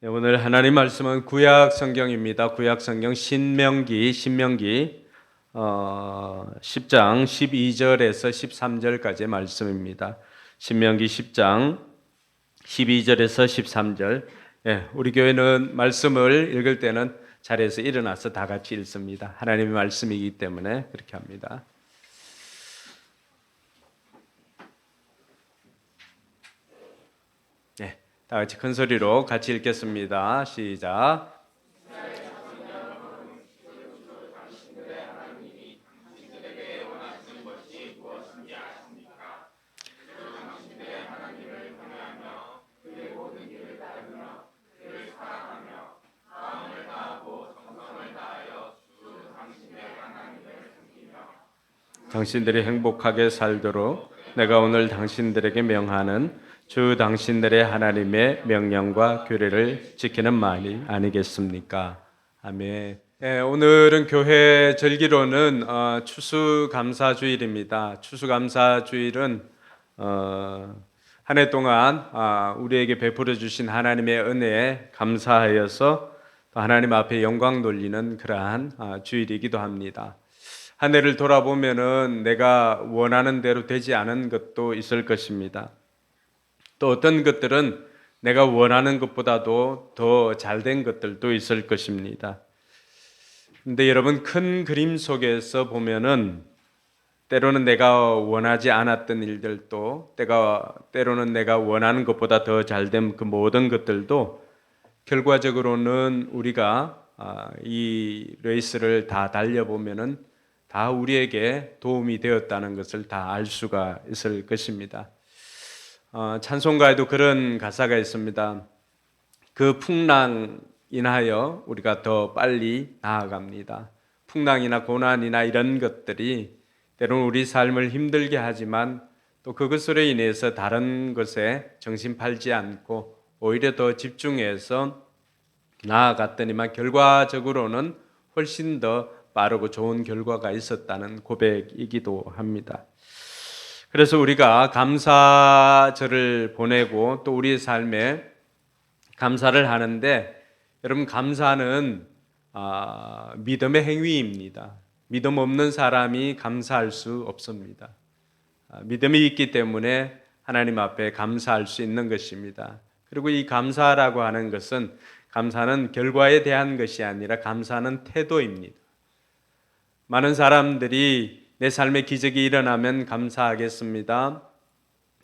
네, 오늘 하나님 말씀은 구약 성경입니다. 구약 성경 신명기 10장 12절에서 13절까지의 말씀입니다. 신명기 10장 12절에서 13절. 예, 우리 교회는 말씀을 읽을 때는 자리에서 일어나서 다 같이 읽습니다. 하나님의 말씀이기 때문에 그렇게 합니다. 네, 다 같이 큰 소리로 같이 읽겠습니다. 시작. 당신들이 행복하게 살도록 내가 오늘 당신들에게 명하는 주 당신들의 하나님의 명령과 규례를 지키는 말이 아니겠습니까? 아멘. 네, 오늘은 교회 절기로는 추수감사주일입니다. 추수감사주일은 한 해 동안 우리에게 베풀어 주신 하나님의 은혜에 감사하여서 또 하나님 앞에 영광 돌리는 그러한 주일이기도 합니다. 한 해를 돌아보면은 내가 원하는 대로 되지 않은 것도 있을 것입니다. 또 어떤 것들은 내가 원하는 것보다도 더 잘된 것들도 있을 것입니다. 근데 여러분, 큰 그림 속에서 보면은 때로는 내가 원하지 않았던 일들도 때로는 내가 원하는 것보다 더 잘된 그 모든 것들도 결과적으로는 우리가 이 레이스를 다 달려보면은 다 우리에게 도움이 되었다는 것을 다 알 수가 있을 것입니다. 찬송가에도 그런 가사가 있습니다. 그 풍랑 인하여 우리가 더 빨리 나아갑니다. 풍랑이나 고난이나 이런 것들이 때로는 우리 삶을 힘들게 하지만 또 그것으로 인해서 다른 것에 정신 팔지 않고 오히려 더 집중해서 나아갔더니만 결과적으로는 훨씬 더 빠르고 좋은 결과가 있었다는 고백이기도 합니다. 그래서 우리가 감사절을 보내고 또 우리의 삶에 감사를 하는데, 여러분, 감사는 믿음의 행위입니다. 믿음 없는 사람이 감사할 수 없습니다. 믿음이 있기 때문에 하나님 앞에 감사할 수 있는 것입니다. 그리고 이 감사라고 하는 것은, 감사는 결과에 대한 것이 아니라 감사는 태도입니다. 많은 사람들이 내 삶에 기적이 일어나면 감사하겠습니다,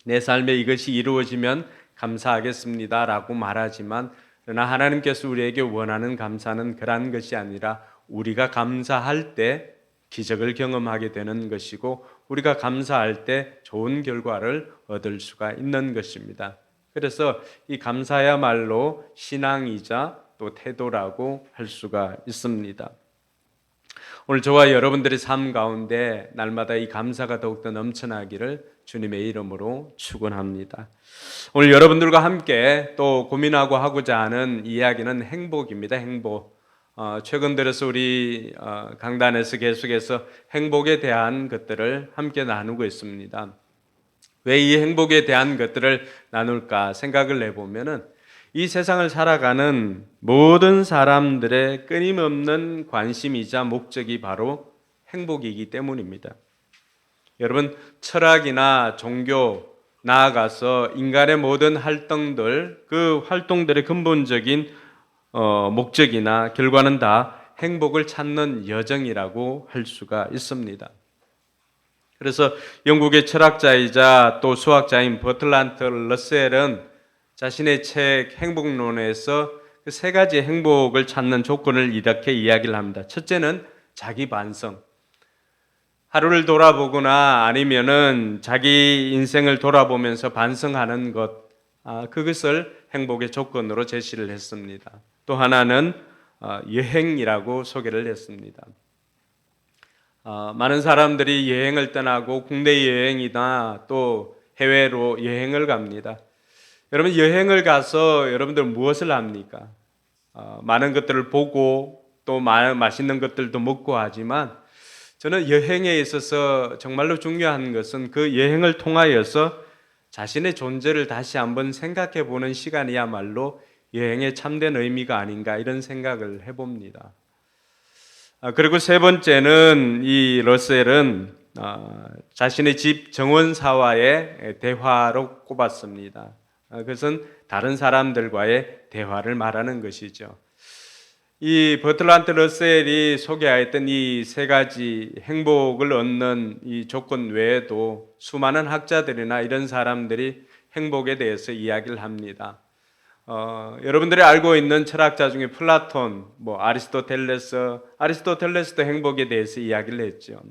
내 삶에 이것이 이루어지면 감사하겠습니다 라고 말하지만, 그러나 하나님께서 우리에게 원하는 감사는 그러한 것이 아니라 우리가 감사할 때 기적을 경험하게 되는 것이고, 우리가 감사할 때 좋은 결과를 얻을 수가 있는 것입니다. 그래서 이 감사야말로 신앙이자 또 태도라고 할 수가 있습니다. 오늘 저와 여러분들의 삶 가운데 날마다 이 감사가 더욱더 넘쳐나기를 주님의 이름으로 축원합니다. 오늘 여러분들과 함께 또 고민하고 하고자 하는 이야기는 행복입니다. 행복. 최근 들어서 우리 강단에서 계속해서 행복에 대한 것들을 함께 나누고 있습니다. 왜 이 행복에 대한 것들을 나눌까 생각을 해보면은, 이 세상을 살아가는 모든 사람들의 끊임없는 관심이자 목적이 바로 행복이기 때문입니다. 여러분, 철학이나 종교, 나아가서 인간의 모든 활동들, 그 활동들의 근본적인 목적이나 결과는 다 행복을 찾는 여정이라고 할 수가 있습니다. 그래서 영국의 철학자이자 또 수학자인 버틀란트 러셀은 자신의 책 행복론에서 그 세 가지 행복을 찾는 조건을 이렇게 이야기를 합니다. 첫째는 자기 반성. 하루를 돌아보거나 아니면은 자기 인생을 돌아보면서 반성하는 것, 그것을 행복의 조건으로 제시를 했습니다. 또 하나는 여행이라고 소개를 했습니다. 많은 사람들이 여행을 떠나고 국내 여행이나 또 해외로 여행을 갑니다. 여러분, 여행을 가서 여러분들 무엇을 합니까? 많은 것들을 보고 또 맛있는 것들도 먹고 하지만, 저는 여행에 있어서 정말로 중요한 것은 그 여행을 통하여서 자신의 존재를 다시 한번 생각해 보는 시간이야말로 여행의 참된 의미가 아닌가 이런 생각을 해봅니다. 그리고 세 번째는 이 러셀은 자신의 집 정원사와의 대화로 꼽았습니다. 그것은 다른 사람들과의 대화를 말하는 것이죠. 이 버틀란트 러셀이 소개하였던 이 세 가지 행복을 얻는 이 조건 외에도 수많은 학자들이나 이런 사람들이 행복에 대해서 이야기를 합니다. 여러분들이 알고 있는 철학자 중에 플라톤, 아리스토텔레스도 행복에 대해서 이야기를 했죠.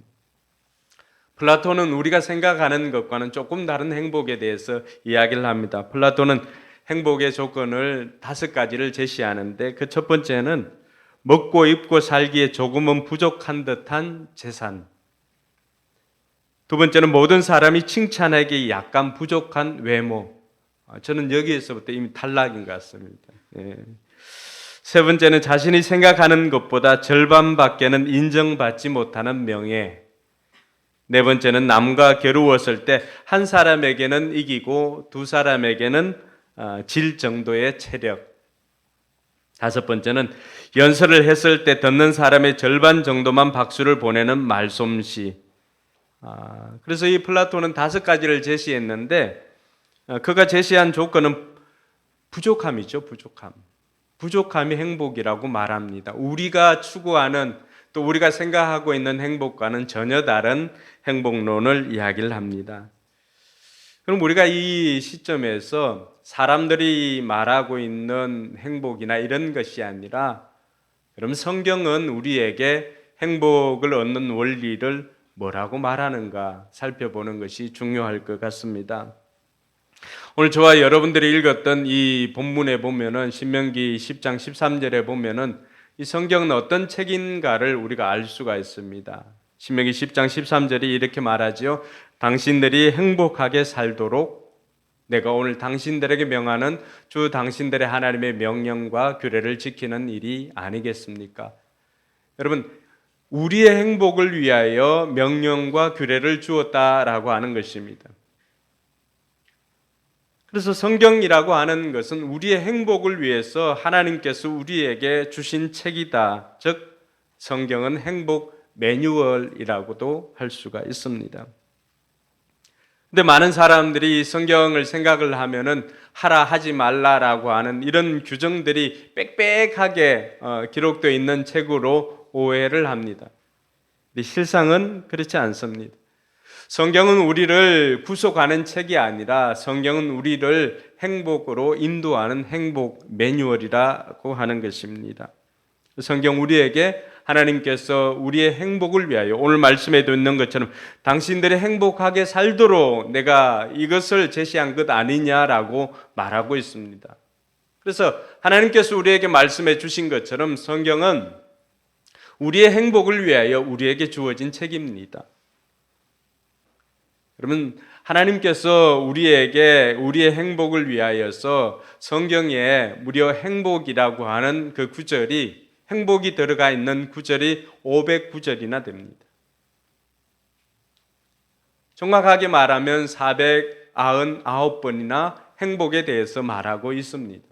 플라톤은 우리가 생각하는 것과는 조금 다른 행복에 대해서 이야기를 합니다. 플라톤은 행복의 조건을 5가지를 제시하는데 그 첫 번째는 먹고 입고 살기에 조금은 부족한 듯한 재산. 두 번째는 모든 사람이 칭찬하기에 약간 부족한 외모. 저는 여기에서부터 이미 탈락인 것 같습니다. 세 번째는 자신이 생각하는 것보다 절반밖에는 인정받지 못하는 명예. 네 번째는 남과 겨루었을 때 한 사람에게는 이기고 두 사람에게는 질 정도의 체력. 다섯 번째는 연설을 했을 때 듣는 사람의 절반 정도만 박수를 보내는 말솜씨. 그래서 이 플라톤은 5가지를 제시했는데 그가 제시한 조건은 부족함이죠. 부족함이 행복이라고 말합니다. 우리가 추구하는 또 우리가 생각하고 있는 행복과는 전혀 다른 행복론을 이야기를 합니다. 그럼 우리가 이 시점에서 사람들이 말하고 있는 행복이나 이런 것이 아니라 그럼 성경은 우리에게 행복을 얻는 원리를 뭐라고 말하는가 살펴보는 것이 중요할 것 같습니다. 오늘 저와 여러분들이 읽었던 이 본문에 보면은 신명기 10장 13절에 보면은 이 성경은 어떤 책인가를 우리가 알 수가 있습니다. 신명기 10장 13절이 이렇게 말하지요. 당신들이 행복하게 살도록 내가 오늘 당신들에게 명하는 주 당신들의 하나님의 명령과 규례를 지키는 일이 아니겠습니까? 여러분, 우리의 행복을 위하여 명령과 규례를 주었다라고 하는 것입니다. 그래서 성경이라고 하는 것은 우리의 행복을 위해서 하나님께서 우리에게 주신 책이다. 즉 성경은 행복 매뉴얼이라고도 할 수가 있습니다. 근데 많은 사람들이 성경을 생각을 하면은 하라 하지 말라라고 하는 이런 규정들이 빽빽하게 기록되어 있는 책으로 오해를 합니다. 근데 실상은 그렇지 않습니다. 성경은 우리를 구속하는 책이 아니라 성경은 우리를 행복으로 인도하는 행복 매뉴얼이라고 하는 것입니다. 성경 우리에게 하나님께서 우리의 행복을 위하여 오늘 말씀에도 있는 것처럼 당신들이 행복하게 살도록 내가 이것을 제시한 것 아니냐라고 말하고 있습니다. 그래서 하나님께서 우리에게 말씀해 주신 것처럼 성경은 우리의 행복을 위하여 우리에게 주어진 책입니다. 그러면 하나님께서 우리에게 우리의 행복을 위하여서 성경에 무려 행복이라고 하는 그 구절이 행복이 들어가 있는 구절이 509절이나 됩니다. 정확하게 말하면 499번이나 행복에 대해서 말하고 있습니다.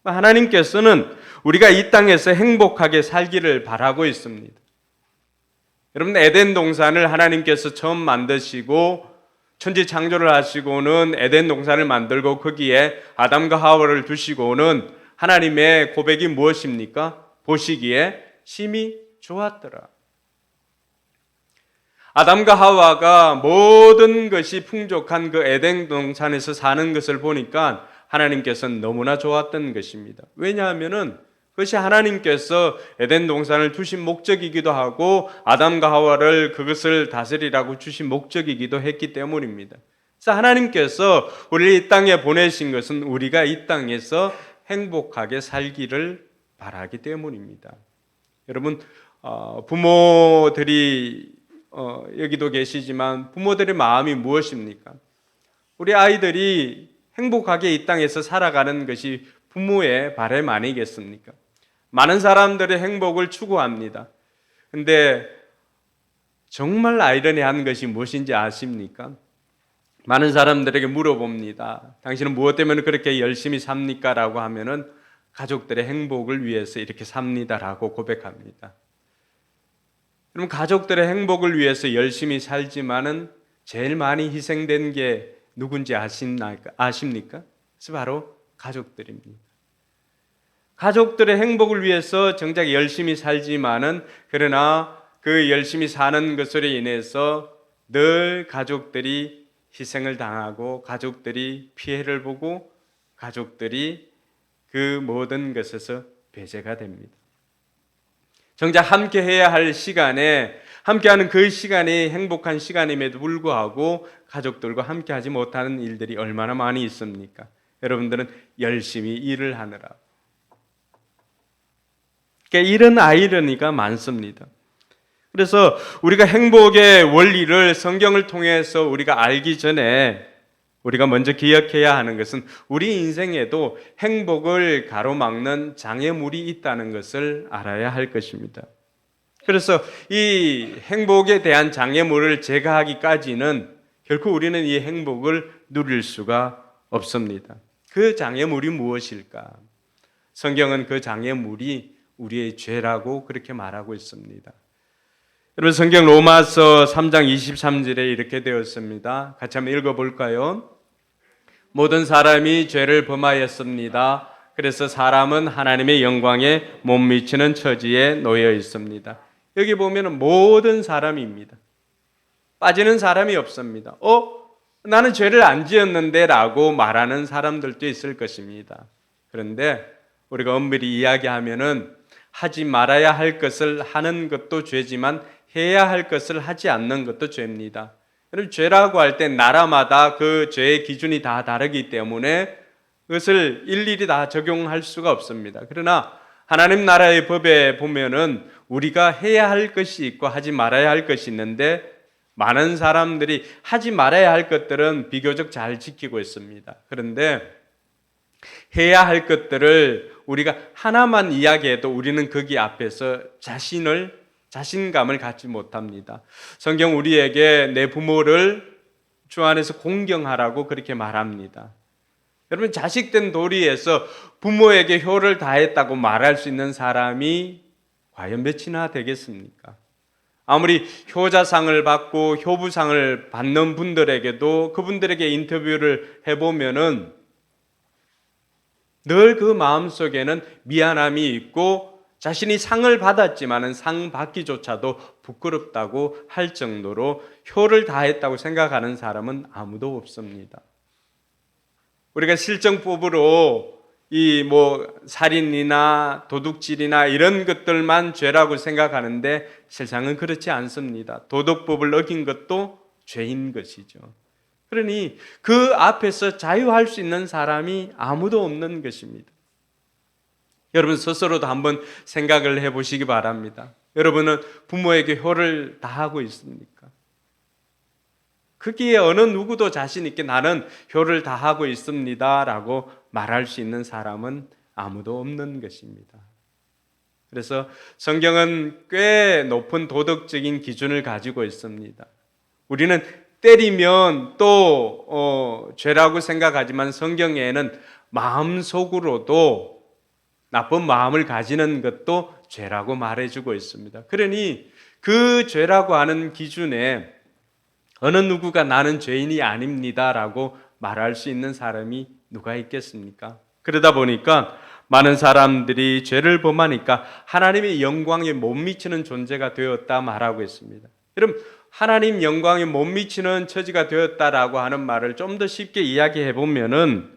하나님께서는 우리가 이 땅에서 행복하게 살기를 바라고 있습니다. 여러분, 에덴 동산을 하나님께서 처음 만드시고 천지 창조를 하시고는 에덴 동산을 만들고 거기에 아담과 하와를 두시고는 하나님의 고백이 무엇입니까? 보시기에 심히 좋았더라. 아담과 하와가 모든 것이 풍족한 그 에덴 동산에서 사는 것을 보니까 하나님께서는 너무나 좋았던 것입니다. 왜냐하면은 그것이 하나님께서 에덴 동산을 두신 목적이기도 하고 아담과 하와를 그것을 다스리라고 주신 목적이기도 했기 때문입니다. 그래서 하나님께서 우리를 이 땅에 보내신 것은 우리가 이 땅에서 행복하게 살기를 바라기 때문입니다. 여러분, 부모들이 여기도 계시지만 부모들의 마음이 무엇입니까? 우리 아이들이 행복하게 이 땅에서 살아가는 것이 부모의 바람 아니겠습니까? 많은 사람들의 행복을 추구합니다. 근데 정말 아이러니한 것이 무엇인지 아십니까? 많은 사람들에게 물어봅니다. 당신은 무엇 때문에 그렇게 열심히 삽니까? 라고 하면은 가족들의 행복을 위해서 이렇게 삽니다라고 고백합니다. 그럼 가족들의 행복을 위해서 열심히 살지만은 제일 많이 희생된 게 누군지 아십니까? 그래서 바로 가족들입니다. 가족들의 행복을 위해서 정작 열심히 살지만은 그러나 그 열심히 사는 것으로 인해서 늘 가족들이 희생을 당하고 가족들이 피해를 보고 가족들이 그 모든 것에서 배제가 됩니다. 정작 함께 해야 할 시간에 함께하는 그 시간이 행복한 시간임에도 불구하고 가족들과 함께하지 못하는 일들이 얼마나 많이 있습니까? 여러분들은 열심히 일을 하느라. 그러니까 이런 아이러니가 많습니다. 그래서 우리가 행복의 원리를 성경을 통해서 우리가 알기 전에 우리가 먼저 기억해야 하는 것은 우리 인생에도 행복을 가로막는 장애물이 있다는 것을 알아야 할 것입니다. 그래서 이 행복에 대한 장애물을 제거하기까지는 결코 우리는 이 행복을 누릴 수가 없습니다. 그 장애물이 무엇일까? 성경은 그 장애물이 우리의 죄라고 그렇게 말하고 있습니다. 여러분 성경 로마서 3장 23절에 이렇게 되었습니다. 같이 한번 읽어볼까요? 모든 사람이 죄를 범하였습니다. 그래서 사람은 하나님의 영광에 못 미치는 처지에 놓여 있습니다. 여기 보면 모든 사람입니다. 빠지는 사람이 없습니다. 나는 죄를 안 지었는데 라고 말하는 사람들도 있을 것입니다. 그런데 우리가 엄밀히 이야기하면은 하지 말아야 할 것을 하는 것도 죄지만 해야 할 것을 하지 않는 것도 죄입니다. 여러분 죄라고 할 때 나라마다 그 죄의 기준이 다 다르기 때문에 그것을 일일이 다 적용할 수가 없습니다. 그러나 하나님 나라의 법에 보면은 우리가 해야 할 것이 있고 하지 말아야 할 것이 있는데 많은 사람들이 하지 말아야 할 것들은 비교적 잘 지키고 있습니다. 그런데 해야 할 것들을 우리가 하나만 이야기해도 우리는 거기 앞에서 자신감을 갖지 못합니다. 성경 우리에게 내 부모를 주 안에서 공경하라고 그렇게 말합니다. 여러분 자식된 도리에서 부모에게 효를 다했다고 말할 수 있는 사람이 과연 몇이나 되겠습니까? 아무리 효자상을 받고 효부상을 받는 분들에게도 그분들에게 인터뷰를 해보면은 늘 그 마음속에는 미안함이 있고 자신이 상을 받았지만은 상 받기조차도 부끄럽다고 할 정도로 효를 다했다고 생각하는 사람은 아무도 없습니다. 우리가 실정법으로 이 살인이나 도둑질이나 이런 것들만 죄라고 생각하는데 세상은 그렇지 않습니다. 도덕법을 어긴 것도 죄인 것이죠. 그러니 그 앞에서 자유할 수 있는 사람이 아무도 없는 것입니다. 여러분 스스로도 한번 생각을 해보시기 바랍니다. 여러분은 부모에게 효를 다하고 있습니까? 거기에 어느 누구도 자신 있게 나는 효를 다하고 있습니다 라고 말할 수 있는 사람은 아무도 없는 것입니다. 그래서 성경은 꽤 높은 도덕적인 기준을 가지고 있습니다. 우리는 때리면 또 죄라고 생각하지만 성경에는 마음속으로도 나쁜 마음을 가지는 것도 죄라고 말해주고 있습니다. 그러니 그 죄라고 하는 기준에 어느 누구가 나는 죄인이 아닙니다 라고 말할 수 있는 사람이 누가 있겠습니까? 그러다 보니까 많은 사람들이 죄를 범하니까 하나님의 영광에 못 미치는 존재가 되었다 말하고 있습니다. 여러분 하나님 영광에 못 미치는 처지가 되었다라고 하는 말을 좀 더 쉽게 이야기해 보면은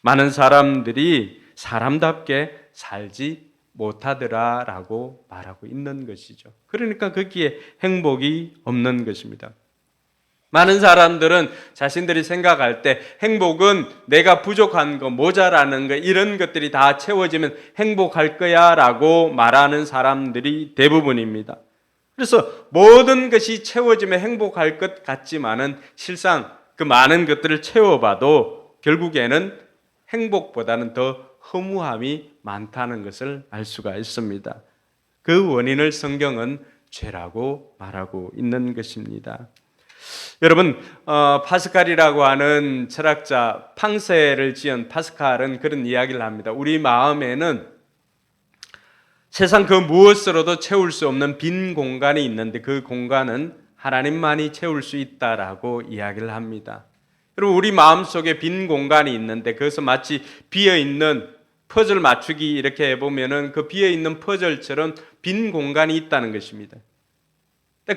많은 사람들이 사람답게 살지 못하더라라고 말하고 있는 것이죠. 그러니까 거기에 행복이 없는 것입니다. 많은 사람들은 자신들이 생각할 때 행복은 내가 부족한 거, 모자라는 거 이런 것들이 다 채워지면 행복할 거야 라고 말하는 사람들이 대부분입니다. 그래서 모든 것이 채워지면 행복할 것 같지만은 실상 그 많은 것들을 채워봐도 결국에는 행복보다는 더 허무함이 많다는 것을 알 수가 있습니다. 그 원인을 성경은 죄라고 말하고 있는 것입니다. 여러분, 파스칼이라고 하는 철학자 팡세를 지은 파스칼은 그런 이야기를 합니다. 우리 마음에는 세상 그 무엇으로도 채울 수 없는 빈 공간이 있는데 그 공간은 하나님만이 채울 수 있다라고 이야기를 합니다. 여러분, 우리 마음속에 빈 공간이 있는데 그것은 마치 비어있는 퍼즐 맞추기 이렇게 해보면은 그 비어있는 퍼즐처럼 빈 공간이 있다는 것입니다.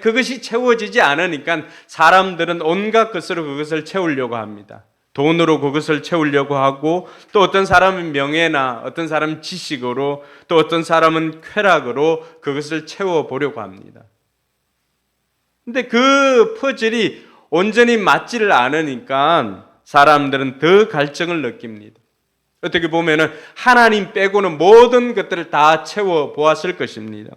그것이 채워지지 않으니까 사람들은 온갖 것으로 그것을 채우려고 합니다. 돈으로 그것을 채우려고 하고, 또 어떤 사람은 명예나 어떤 사람은 지식으로, 또 어떤 사람은 쾌락으로 그것을 채워보려고 합니다. 근데 그 퍼즐이 온전히 맞지를 않으니까 사람들은 더 갈증을 느낍니다. 어떻게 보면은 하나님 빼고는 모든 것들을 다 채워보았을 것입니다.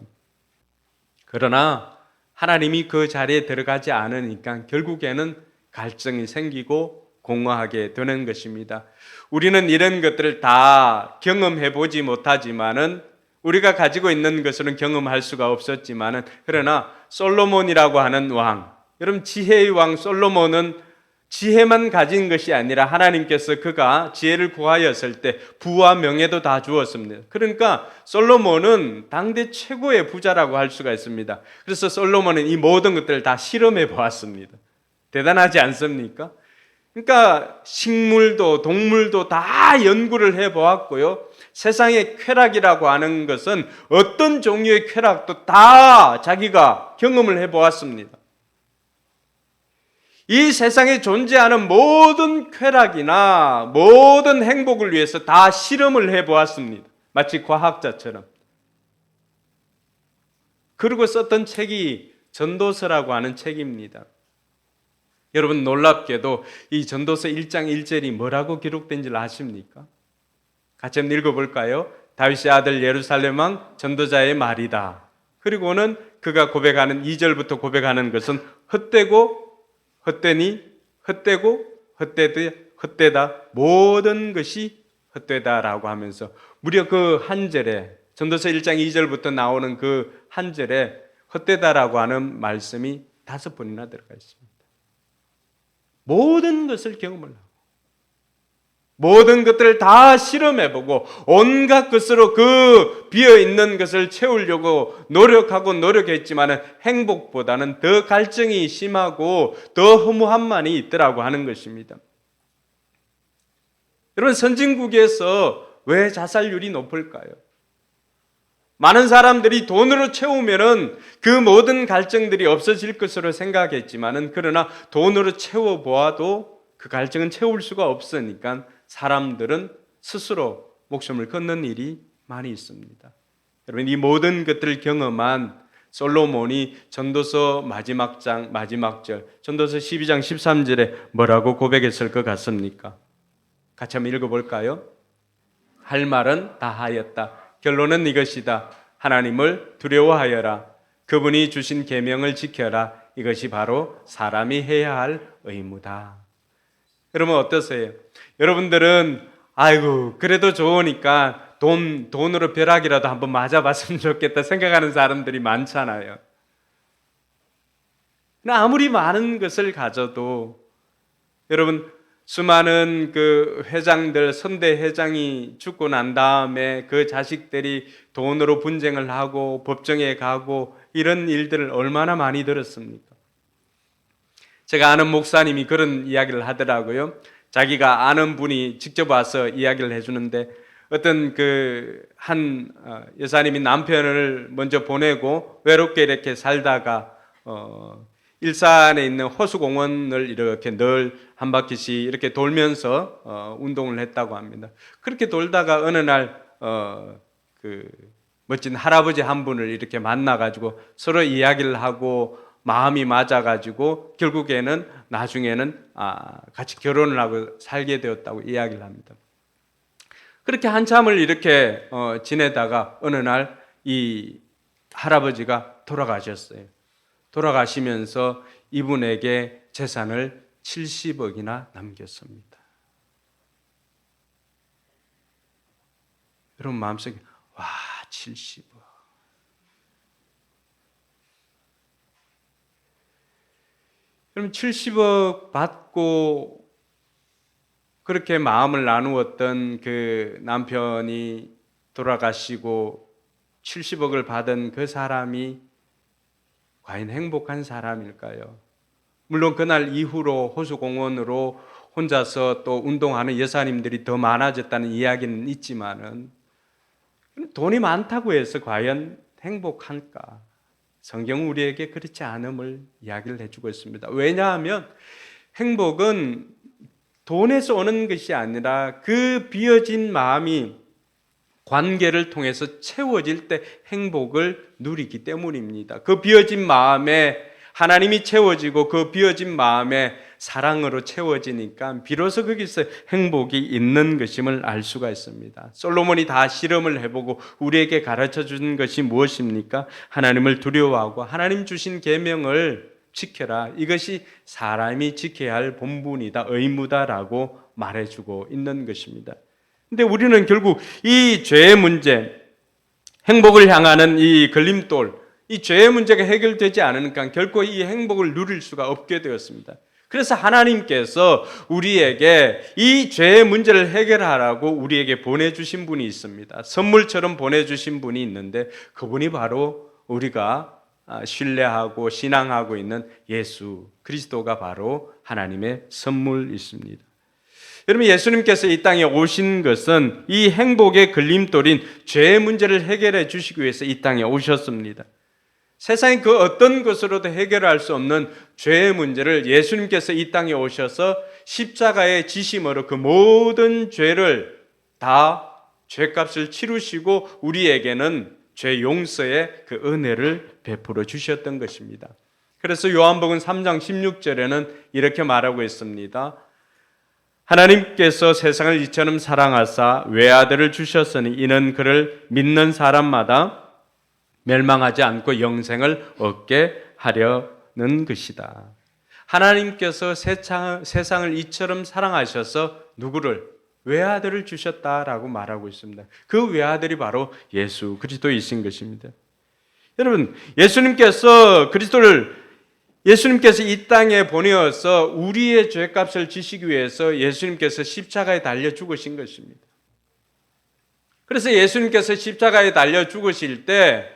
그러나 하나님이 그 자리에 들어가지 않으니까 결국에는 갈증이 생기고 공허하게 되는 것입니다. 우리는 이런 것들을 다 경험해 보지 못하지만은 우리가 가지고 있는 것으로는 경험할 수가 없었지만은 그러나 솔로몬이라고 하는 왕, 여러분 지혜의 왕 솔로몬은 지혜만 가진 것이 아니라 하나님께서 그가 지혜를 구하였을 때 부와 명예도 다 주었습니다. 그러니까 솔로몬은 당대 최고의 부자라고 할 수가 있습니다. 그래서 솔로몬은 이 모든 것들을 다 실험해 보았습니다. 대단하지 않습니까? 그러니까 식물도 동물도 다 연구를 해 보았고요. 세상의 쾌락이라고 하는 것은 어떤 종류의 쾌락도 다 자기가 경험을 해 보았습니다. 이 세상에 존재하는 모든 쾌락이나 모든 행복을 위해서 다 실험을 해보았습니다. 마치 과학자처럼. 그리고 썼던 책이 전도서라고 하는 책입니다. 여러분 놀랍게도 이 전도서 1장 1절이 뭐라고 기록된 줄 아십니까? 같이 한번 읽어볼까요? 다윗의 아들 예루살렘 왕 전도자의 말이다. 그리고는 그가 고백하는 2절부터 고백하는 것은 헛되고 헛되니 헛되고 헛되다 모든 것이 헛되다라고 하면서 무려 그 한 절에 전도서 1장 2절부터 나오는 그 한 절에 헛되다라고 하는 말씀이 5번이나 들어가 있습니다. 모든 것을 경험을 하고 모든 것들을 다 실험해보고 온갖 것으로 그 비어있는 것을 채우려고 노력했지만 행복보다는 더 갈증이 심하고 더 허무함만이 있더라고 하는 것입니다. 여러분 선진국에서 왜 자살률이 높을까요? 많은 사람들이 돈으로 채우면은 그 모든 갈증들이 없어질 것으로 생각했지만은 그러나 돈으로 채워보아도 그 갈증은 채울 수가 없으니까 사람들은 스스로 목숨을 끊는 일이 많이 있습니다. 여러분 이 모든 것들을 경험한 솔로몬이 전도서 마지막 장 마지막 절 전도서 12장 13절에 뭐라고 고백했을 것 같습니까? 같이 한번 읽어볼까요? 할 말은 다 하였다. 결론은 이것이다. 하나님을 두려워하여라. 그분이 주신 계명을 지켜라. 이것이 바로 사람이 해야 할 의무다. 여러분 어떠세요? 여러분들은 아이고 그래도 좋으니까 돈으로 벼락이라도 한번 맞아봤으면 좋겠다 생각하는 사람들이 많잖아요. 아무리 많은 것을 가져도 여러분 수많은 그 회장들, 선대 회장이 죽고 난 다음에 그 자식들이 돈으로 분쟁을 하고 법정에 가고 이런 일들을 얼마나 많이 들었습니까? 제가 아는 목사님이 그런 이야기를 하더라고요. 자기가 아는 분이 직접 와서 이야기를 해주는데 어떤 한 여사님이 남편을 먼저 보내고 외롭게 이렇게 살다가 일산에 있는 호수공원을 이렇게 늘 한 바퀴씩 이렇게 돌면서 운동을 했다고 합니다. 그렇게 돌다가 어느 날 멋진 할아버지 한 분을 이렇게 만나가지고 서로 이야기를 하고 마음이 맞아가지고 결국에는 나중에는 같이 결혼을 하고 살게 되었다고 이야기를 합니다. 그렇게 한참을 이렇게 지내다가 어느 날 이 할아버지가 돌아가셨어요. 돌아가시면서 이분에게 재산을 70억이나 남겼습니다. 여러분 마음속에 와 70억. 그럼 70억 받고 그렇게 마음을 나누었던 그 남편이 돌아가시고 70억을 받은 그 사람이 과연 행복한 사람일까요? 물론 그날 이후로 호수공원으로 혼자서 또 운동하는 여사님들이 더 많아졌다는 이야기는 있지만은 돈이 많다고 해서 과연 행복할까? 성경은 우리에게 그렇지 않음을 이야기를 해주고 있습니다. 왜냐하면 행복은 돈에서 오는 것이 아니라 그 비어진 마음이 관계를 통해서 채워질 때 행복을 누리기 때문입니다. 그 비어진 마음에 하나님이 채워지고 그 비어진 마음에 사랑으로 채워지니까 비로소 거기서 행복이 있는 것임을 알 수가 있습니다. 솔로몬이 다 실험을 해보고 우리에게 가르쳐 준 것이 무엇입니까? 하나님을 두려워하고 하나님 주신 계명을 지켜라. 이것이 사람이 지켜야 할 본분이다, 의무다라고 말해주고 있는 것입니다. 근데 우리는 결국 이 죄의 문제, 행복을 향하는 이 걸림돌, 이 죄의 문제가 해결되지 않으니까 결코 이 행복을 누릴 수가 없게 되었습니다. 그래서 하나님께서 우리에게 이 죄의 문제를 해결하라고 우리에게 보내주신 분이 있습니다. 선물처럼 보내주신 분이 있는데 그분이 바로 우리가 신뢰하고 신앙하고 있는 예수 그리스도가 바로 하나님의 선물이십니다. 여러분, 예수님께서 이 땅에 오신 것은 이 행복의 걸림돌인 죄의 문제를 해결해 주시기 위해서 이 땅에 오셨습니다. 세상의 그 어떤 것으로도 해결할 수 없는 죄의 문제를 예수님께서 이 땅에 오셔서 십자가의 지심으로 그 모든 죄를 다 죄값을 치르시고 우리에게는 죄 용서의 그 은혜를 베풀어 주셨던 것입니다. 그래서 요한복음 3장 16절에는 이렇게 말하고 있습니다. 하나님께서 세상을 이처럼 사랑하사 외아들을 주셨으니 이는 그를 믿는 사람마다 멸망하지 않고 영생을 얻게 하려는 것이다. 하나님께서 세상을 이처럼 사랑하셔서 누구를? 외아들을 주셨다라고 말하고 있습니다. 그 외아들이 바로 예수 그리스도이신 것입니다. 여러분, 예수님께서 이 땅에 보내어서 우리의 죄값을 지시기 위해서 예수님께서 십자가에 달려 죽으신 것입니다. 그래서 예수님께서 십자가에 달려 죽으실 때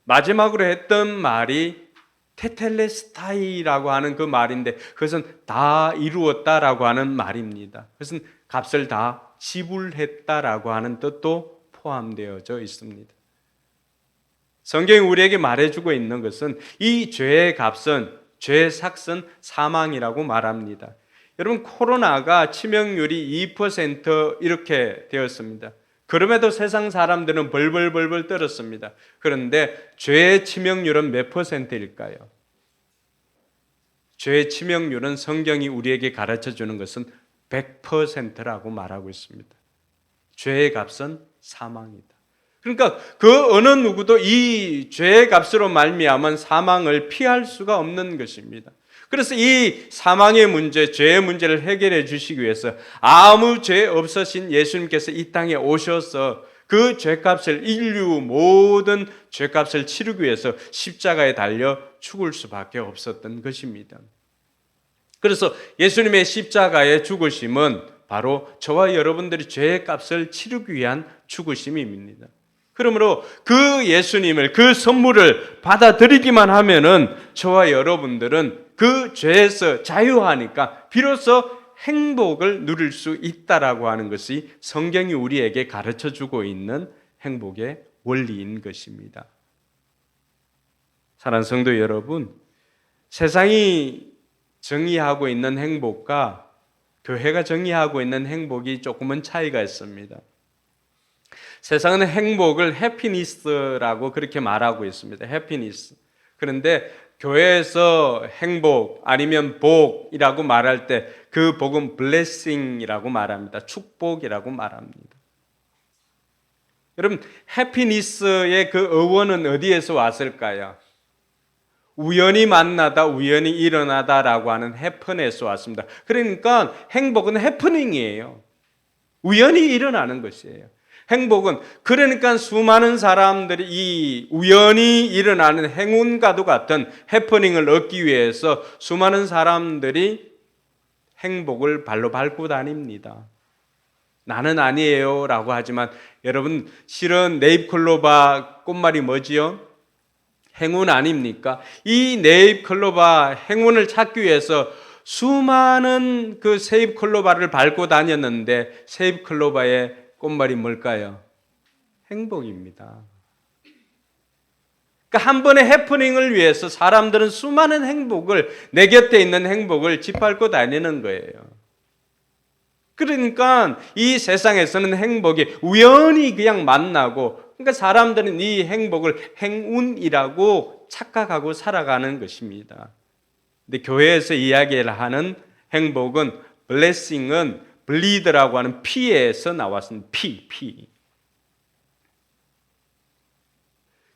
마지막으로 했던 말이 테텔레스타이라고 하는 그 말인데 그것은 다 이루었다라고 하는 말입니다. 그것은 값을 다 지불했다라고 하는 뜻도 포함되어져 있습니다. 성경이 우리에게 말해주고 있는 것은 이 죄의 값은 죄의 삭은 사망이라고 말합니다. 여러분, 코로나가 치명률이 2% 이렇게 되었습니다. 그럼에도 세상 사람들은 벌벌벌벌 떨었습니다. 그런데 죄의 치명률은 몇 %일까요? 죄의 치명률은 성경이 우리에게 가르쳐 주는 것은 100%라고 말하고 있습니다. 죄의 값은 사망이다. 그러니까 그 어느 누구도 이 죄의 값으로 말미암은 사망을 피할 수가 없는 것입니다. 그래서 이 사망의 문제, 죄의 문제를 해결해 주시기 위해서 아무 죄 없으신 예수님께서 이 땅에 오셔서 그 죄값을 인류 모든 죄값을 치르기 위해서 십자가에 달려 죽을 수밖에 없었던 것입니다. 그래서 예수님의 십자가의 죽으심은 바로 저와 여러분들이 죄의 값을 치르기 위한 죽으심입니다. 그러므로 그 예수님을, 그 선물을 받아들이기만 하면은 저와 여러분들은 그 죄에서 자유하니까 비로소 행복을 누릴 수 있다라고 하는 것이 성경이 우리에게 가르쳐 주고 있는 행복의 원리인 것입니다. 사랑하는 성도 여러분, 세상이 정의하고 있는 행복과 교회가 정의하고 있는 행복이 조금은 차이가 있습니다. 세상은 행복을 해피니스라고 그렇게 말하고 있습니다. 해피니스. 그런데 교회에서 행복 아니면 복이라고 말할 때 그 복은 blessing이라고 말합니다. 축복이라고 말합니다. 여러분, 해피니스의 그 어원은 어디에서 왔을까요? 우연히 만나다, 우연히 일어나다라고 하는 해픈에서 왔습니다. 그러니까 행복은 해프닝이에요. 우연히 일어나는 것이에요. 행복은 그러니까 수많은 사람들이 이 우연히 일어나는 행운과도 같은 해프닝을 얻기 위해서 수많은 사람들이 행복을 발로 밟고 다닙니다. 나는 아니에요 라고 하지만 여러분 실은 네잎클로바 꽃말이 뭐지요? 행운 아닙니까? 이 네잎클로바 행운을 찾기 위해서 수많은 그 세잎클로바를 밟고 다녔는데 세잎클로바의 꽃말이 뭘까요? 행복입니다. 그러니까 한 번의 해프닝을 위해서 사람들은 수많은 행복을, 내 곁에 있는 행복을 짓밟고 다니는 거예요. 그러니까 이 세상에서는 행복이 우연히 그냥 만나고, 그러니까 사람들은 이 행복을 행운이라고 착각하고 살아가는 것입니다. 근데 교회에서 이야기를 하는 행복은, blessing은 bleed라고 하는 피에서 나왔습니다. 피.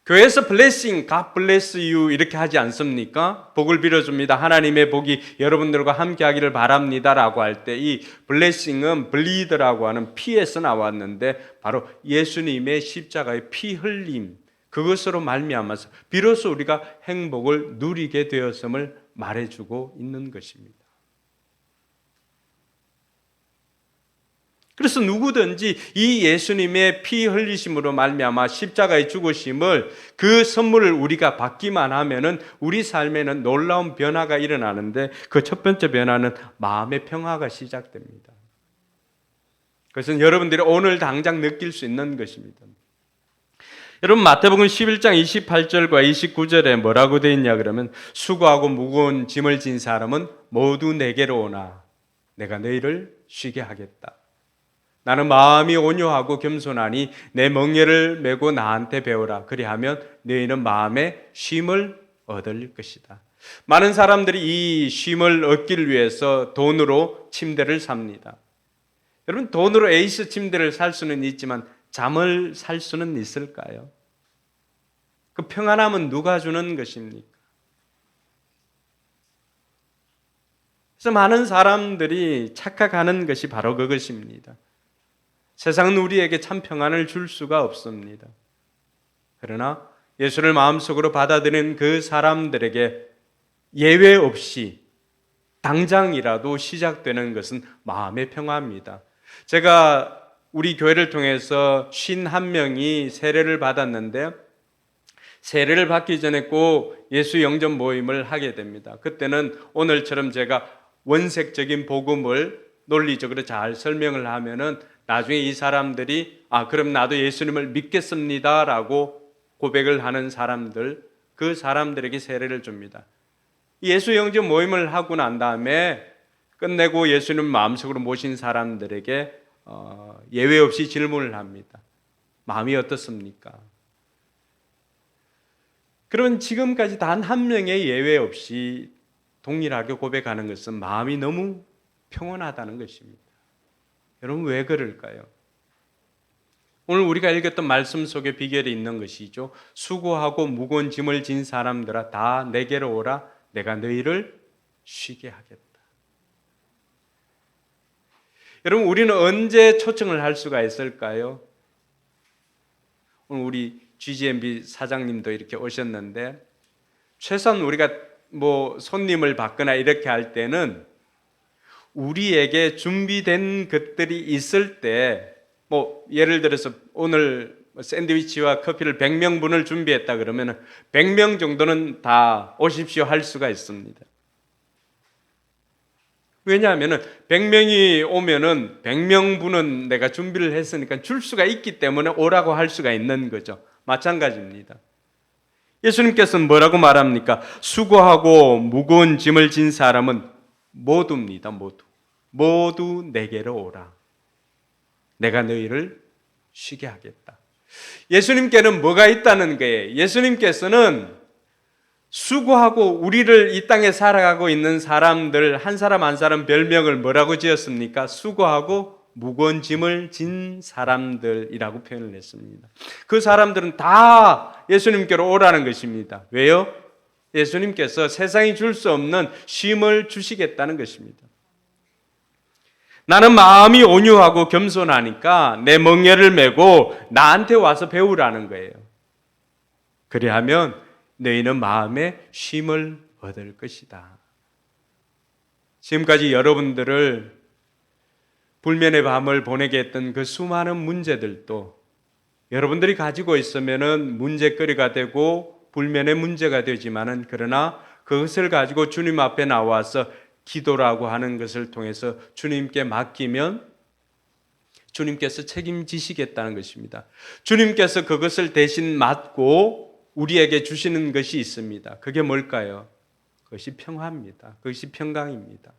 교회에서 blessing, God bless you 이렇게 하지 않습니까? 복을 빌어줍니다. 하나님의 복이 여러분들과 함께 하기를 바랍니다 라고 할 때 이 blessing은 bleed라고 하는 피에서 나왔는데 바로 예수님의 십자가의 피 흘림, 그것으로 말미암아서 비로소 우리가 행복을 누리게 되었음을 말해주고 있는 것입니다. 그래서 누구든지 이 예수님의 피 흘리심으로 말미암아 십자가의 죽으심을, 그 선물을 우리가 받기만 하면은 우리 삶에는 놀라운 변화가 일어나는데, 그 첫 번째 변화는 마음의 평화가 시작됩니다. 그것은 여러분들이 오늘 당장 느낄 수 있는 것입니다. 여러분 마태복음 11장 28절과 29절에 뭐라고 되어 있냐 그러면, 수고하고 무거운 짐을 진 사람은 모두 내게로 오나 내가 너희를 쉬게 하겠다. 나는 마음이 온유하고 겸손하니 내 멍에를 메고 나한테 배우라. 그리하면 너희는 마음에 쉼을 얻을 것이다. 많은 사람들이 이 쉼을 얻기를 위해서 돈으로 침대를 삽니다. 여러분 돈으로 에이스 침대를 살 수는 있지만 잠을 살 수는 있을까요? 그 평안함은 누가 주는 것입니까? 그래서 많은 사람들이 착각하는 것이 바로 그것입니다. 세상은 우리에게 참 평안을 줄 수가 없습니다. 그러나 예수를 마음속으로 받아들인 그 사람들에게 예외 없이 당장이라도 시작되는 것은 마음의 평화입니다. 제가 우리 교회를 통해서 51명이 세례를 받았는데, 세례를 받기 전에 꼭 예수 영접 모임을 하게 됩니다. 그때는 오늘처럼 제가 원색적인 복음을 논리적으로 잘 설명을 하면은 나중에 이 사람들이 그럼 나도 예수님을 믿겠습니다 라고 고백을 하는 사람들, 그 사람들에게 세례를 줍니다. 예수 영접 모임을 하고 난 다음에 끝내고 예수님 마음속으로 모신 사람들에게 예외 없이 질문을 합니다. 마음이 어떻습니까? 그러면 지금까지 단 한 명의 예외 없이 동일하게 고백하는 것은 마음이 너무 평온하다는 것입니다. 여러분 왜 그럴까요? 오늘 우리가 읽었던 말씀 속에 비결이 있는 것이죠. 수고하고 무거운 짐을 진 사람들아 다 내게로 오라. 내가 너희를 쉬게 하겠다. 여러분 우리는 언제 초청을 할 수가 있을까요? 오늘 우리 GGMB 사장님도 이렇게 오셨는데, 최소한 우리가 손님을 받거나 이렇게 할 때는 우리에게 준비된 것들이 있을 때, 예를 들어서 오늘 샌드위치와 커피를 100명분을 준비했다 그러면 100명 정도는 다 오십시오 할 수가 있습니다. 왜냐하면 100명이 오면은 100명분은 내가 준비를 했으니까 줄 수가 있기 때문에 오라고 할 수가 있는 거죠. 마찬가지입니다. 예수님께서는 뭐라고 말합니까? 수고하고 무거운 짐을 진 사람은 모두입니다. 모두 내게로 오라. 내가 너희를 쉬게 하겠다. 예수님께는 뭐가 있다는 거예요? 예수님께서는 수고하고 우리를 이 땅에 살아가고 있는 사람들 한 사람 한 사람 별명을 뭐라고 지었습니까? 수고하고 무거운 짐을 진 사람들이라고 표현을 했습니다. 그 사람들은 다 예수님께로 오라는 것입니다. 왜요? 예수님께서 세상이 줄 수 없는 쉼을 주시겠다는 것입니다. 나는 마음이 온유하고 겸손하니까 내 멍에를 메고 나한테 와서 배우라는 거예요. 그리하면 너희는 마음에 쉼을 얻을 것이다. 지금까지 여러분들을 불면의 밤을 보내게 했던 그 수많은 문제들도 여러분들이 가지고 있으면은 문제거리가 되고 불면의 문제가 되지만은, 그러나 그것을 가지고 주님 앞에 나와서 기도라고 하는 것을 통해서 주님께 맡기면 주님께서 책임지시겠다는 것입니다. 주님께서 그것을 대신 맡고 우리에게 주시는 것이 있습니다. 그게 뭘까요? 그것이 평화입니다. 그것이 평강입니다.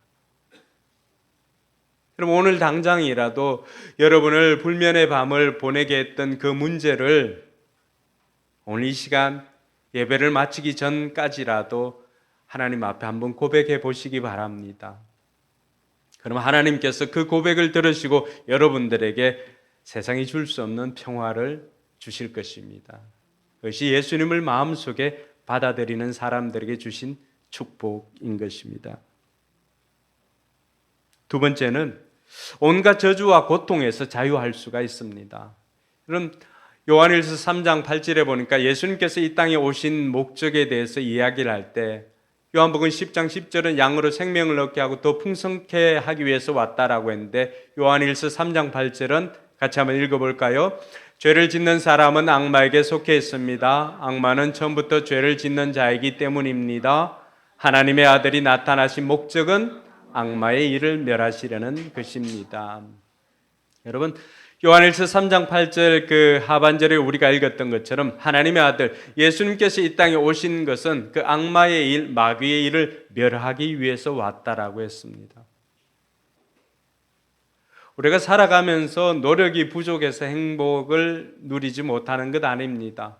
여러분, 오늘 당장이라도 여러분을 불면의 밤을 보내게 했던 그 문제를 오늘 이 시간 예배를 마치기 전까지라도 하나님 앞에 한번 고백해 보시기 바랍니다. 그럼 하나님께서 그 고백을 들으시고 여러분들에게 세상이 줄 수 없는 평화를 주실 것입니다. 그것이 예수님을 마음속에 받아들이는 사람들에게 주신 축복인 것입니다. 두 번째는 온갖 저주와 고통에서 자유할 수가 있습니다. 그럼 요한일서 3장 8절에 보니까 예수님께서 이 땅에 오신 목적에 대해서 이야기를 할 때, 요한복음 10장 10절은 양으로 생명을 얻게 하고 더 풍성케 하기 위해서 왔다라고 했는데, 요한일서 3장 8절은 같이 한번 읽어볼까요? 죄를 짓는 사람은 악마에게 속해 있습니다. 악마는 처음부터 죄를 짓는 자이기 때문입니다. 하나님의 아들이 나타나신 목적은 악마의 일을 멸하시려는 것입니다. 여러분, 요한일서 3장 8절 그 하반절에 우리가 읽었던 것처럼 하나님의 아들 예수님께서 이 땅에 오신 것은 그 악마의 일, 마귀의 일을 멸하기 위해서 왔다라고 했습니다. 우리가 살아가면서 노력이 부족해서 행복을 누리지 못하는 것 아닙니다.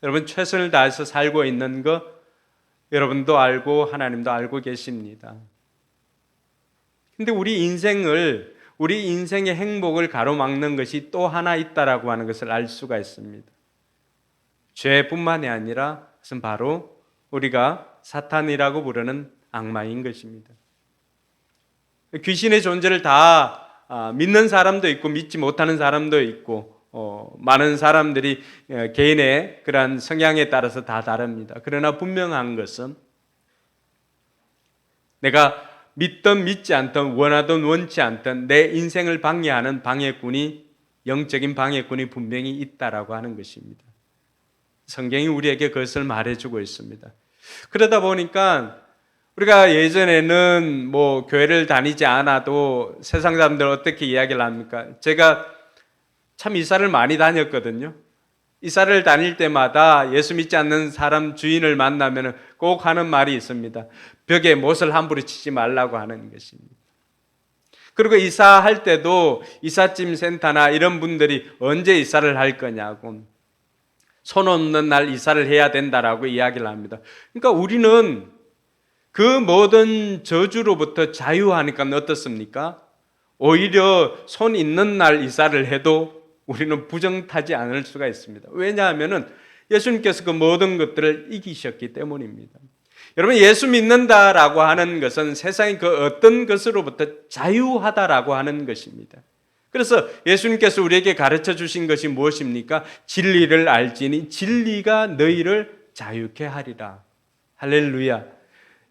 여러분, 최선을 다해서 살고 있는 것 여러분도 알고 하나님도 알고 계십니다. 근데 우리 인생의 행복을 가로막는 것이 또 하나 있다라고 하는 것을 알 수가 있습니다. 죄뿐만이 아니라 그것은 바로 우리가 사탄이라고 부르는 악마인 것입니다. 귀신의 존재를 다 믿는 사람도 있고 믿지 못하는 사람도 있고, 많은 사람들이 개인의 그러한 성향에 따라서 다 다릅니다. 그러나 분명한 것은 내가 믿든 믿지 않든 원하든 원치 않든 내 인생을 방해하는 방해꾼이, 영적인 방해꾼이 분명히 있다라고 하는 것입니다. 성경이 우리에게 그것을 말해주고 있습니다. 그러다 보니까 우리가 예전에는 뭐 교회를 다니지 않아도 세상 사람들 어떻게 이야기를 합니까? 제가 참 이사를 많이 다녔거든요. 이사를 다닐 때마다 예수 믿지 않는 사람 주인을 만나면 꼭 하는 말이 있습니다. 벽에 못을 함부로 치지 말라고 하는 것입니다. 그리고 이사할 때도 이삿짐 센터나 이런 분들이 언제 이사를 할 거냐고, 손 없는 날 이사를 해야 된다라고 이야기를 합니다. 그러니까 우리는 그 모든 저주로부터 자유하니까 어떻습니까? 오히려 손 있는 날 이사를 해도 우리는 부정타지 않을 수가 있습니다. 왜냐하면 예수님께서 그 모든 것들을 이기셨기 때문입니다. 여러분, 예수 믿는다라고 하는 것은 세상의 그 어떤 것으로부터 자유하다라고 하는 것입니다. 그래서 예수님께서 우리에게 가르쳐 주신 것이 무엇입니까? 진리를 알지니 진리가 너희를 자유케 하리라. 할렐루야.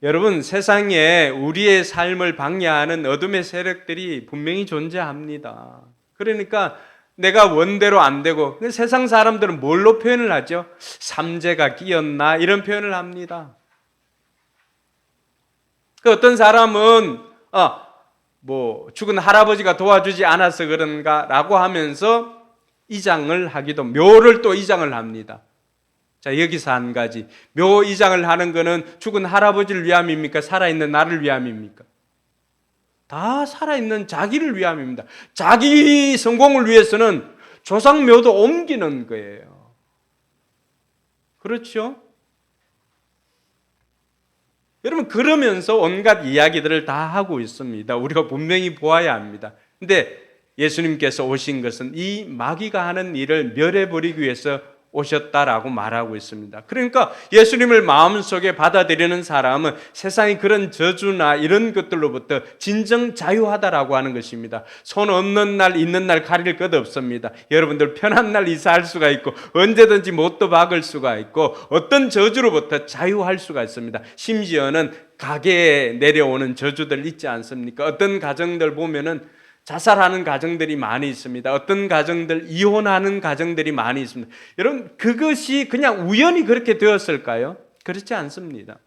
여러분, 세상에 우리의 삶을 방해하는 어둠의 세력들이 분명히 존재합니다. 그러니까 내가 원대로 안 되고, 세상 사람들은 뭘로 표현을 하죠? 삼재가 끼었나 이런 표현을 합니다. 그 어떤 사람은 죽은 할아버지가 도와주지 않아서 그런가 라고 하면서 이장을 하기도, 묘를 또 이장을 합니다. 자, 여기서 한 가지, 묘 이장을 하는 것은 죽은 할아버지를 위함입니까? 살아있는 나를 위함입니까? 다 살아있는 자기를 위함입니다. 자기 성공을 위해서는 조상묘도 옮기는 거예요. 그렇죠? 여러분, 그러면서 온갖 이야기들을 다 하고 있습니다. 우리가 분명히 보아야 합니다. 근데 예수님께서 오신 것은 이 마귀가 하는 일을 멸해버리기 위해서 오셨다라고 말하고 있습니다. 그러니까 예수님을 마음속에 받아들이는 사람은 세상의 그런 저주나 이런 것들로부터 진정 자유하다라고 하는 것입니다. 손 없는 날 있는 날 가릴 것 없습니다. 여러분들 편한 날 이사할 수가 있고 언제든지 못도 박을 수가 있고 어떤 저주로부터 자유할 수가 있습니다. 심지어는 가게에 내려오는 저주들 있지 않습니까? 어떤 가정들 보면은 자살하는 가정들이 많이 있습니다. 어떤 가정들 이혼하는 가정들이 많이 있습니다. 여러분, 그것이 그냥 우연히 그렇게 되었을까요? 그렇지 않습니다.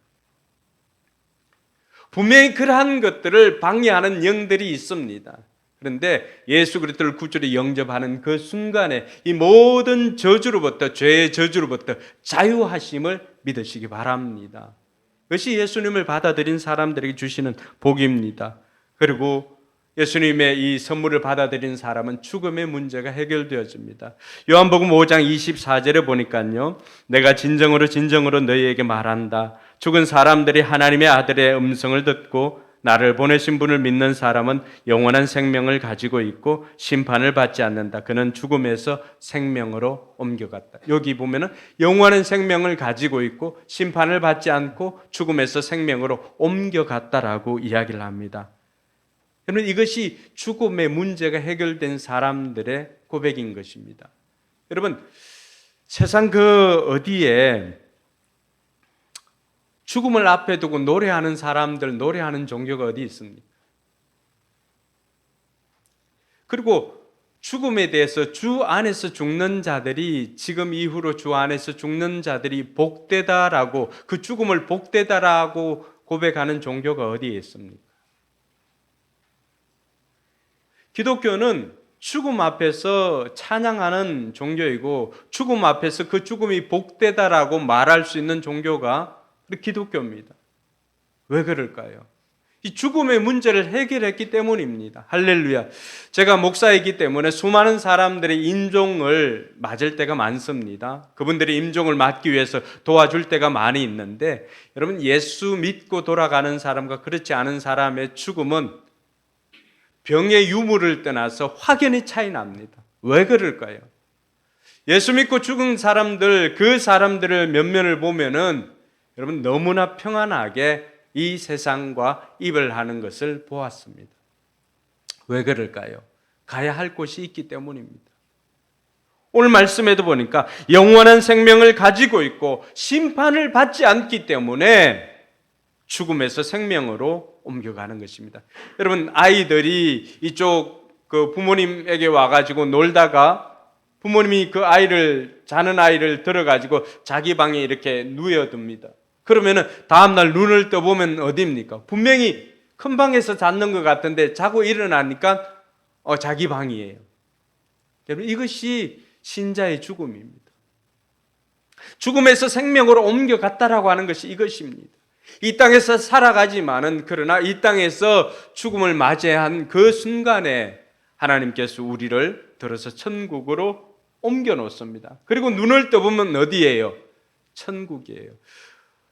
분명히 그러한 것들을 방해하는 영들이 있습니다. 그런데 예수 그리스도를 구주로 영접하는 그 순간에 이 모든 저주로부터, 죄의 저주로부터 자유하심을 믿으시기 바랍니다. 그것이 예수님을 받아들인 사람들에게 주시는 복입니다. 그리고 예수님의 이 선물을 받아들인 사람은 죽음의 문제가 해결되어집니다. 요한복음 5장 24절에 보니까요, 내가 진정으로 너희에게 말한다. 죽은 사람들이 하나님의 아들의 음성을 듣고 나를 보내신 분을 믿는 사람은 영원한 생명을 가지고 있고 심판을 받지 않는다. 그는 죽음에서 생명으로 옮겨갔다. 여기 보면은 영원한 생명을 가지고 있고 심판을 받지 않고 죽음에서 생명으로 옮겨갔다라고 이야기를 합니다. 여러분, 이것이 죽음의 문제가 해결된 사람들의 고백인 것입니다. 여러분, 세상 그 어디에 죽음을 앞에 두고 노래하는 사람들, 노래하는 종교가 어디 있습니까? 그리고 죽음에 대해서 주 안에서 죽는 자들이, 지금 이후로 주 안에서 죽는 자들이 복되다라고, 그 죽음을 복되다라고 고백하는 종교가 어디에 있습니까? 기독교는 죽음 앞에서 찬양하는 종교이고 죽음 앞에서 그 죽음이 복되다라고 말할 수 있는 종교가 기독교입니다. 왜 그럴까요? 이 죽음의 문제를 해결했기 때문입니다. 할렐루야. 제가 목사이기 때문에 수많은 사람들의 임종을 맞을 때가 많습니다. 그분들이 임종을 맞기 위해서 도와줄 때가 많이 있는데, 여러분, 예수 믿고 돌아가는 사람과 그렇지 않은 사람의 죽음은 병의 유무를 떠나서 확연히 차이 납니다. 왜 그럴까요? 예수 믿고 죽은 사람들, 그 사람들의 면면을 보면은 여러분 너무나 평안하게 이 세상과 이별하는 것을 보았습니다. 왜 그럴까요? 가야 할 곳이 있기 때문입니다. 오늘 말씀에도 보니까 영원한 생명을 가지고 있고 심판을 받지 않기 때문에 죽음에서 생명으로 옮겨가는 것입니다. 여러분, 아이들이 이쪽 그 부모님에게 와가지고 놀다가 부모님이 그 아이를, 자는 아이를 들어가지고 자기 방에 이렇게 누워둡니다. 그러면은 다음날 눈을 떠보면 어디입니까? 분명히 큰 방에서 잤는 것 같은데 자고 일어나니까 자기 방이에요. 여러분, 이것이 신자의 죽음입니다. 죽음에서 생명으로 옮겨갔다라고 하는 것이 이것입니다. 이 땅에서 살아가지만은, 그러나 이 땅에서 죽음을 맞이한 그 순간에 하나님께서 우리를 들어서 천국으로 옮겨 놓습니다. 그리고 눈을 떠보면 어디예요? 천국이에요.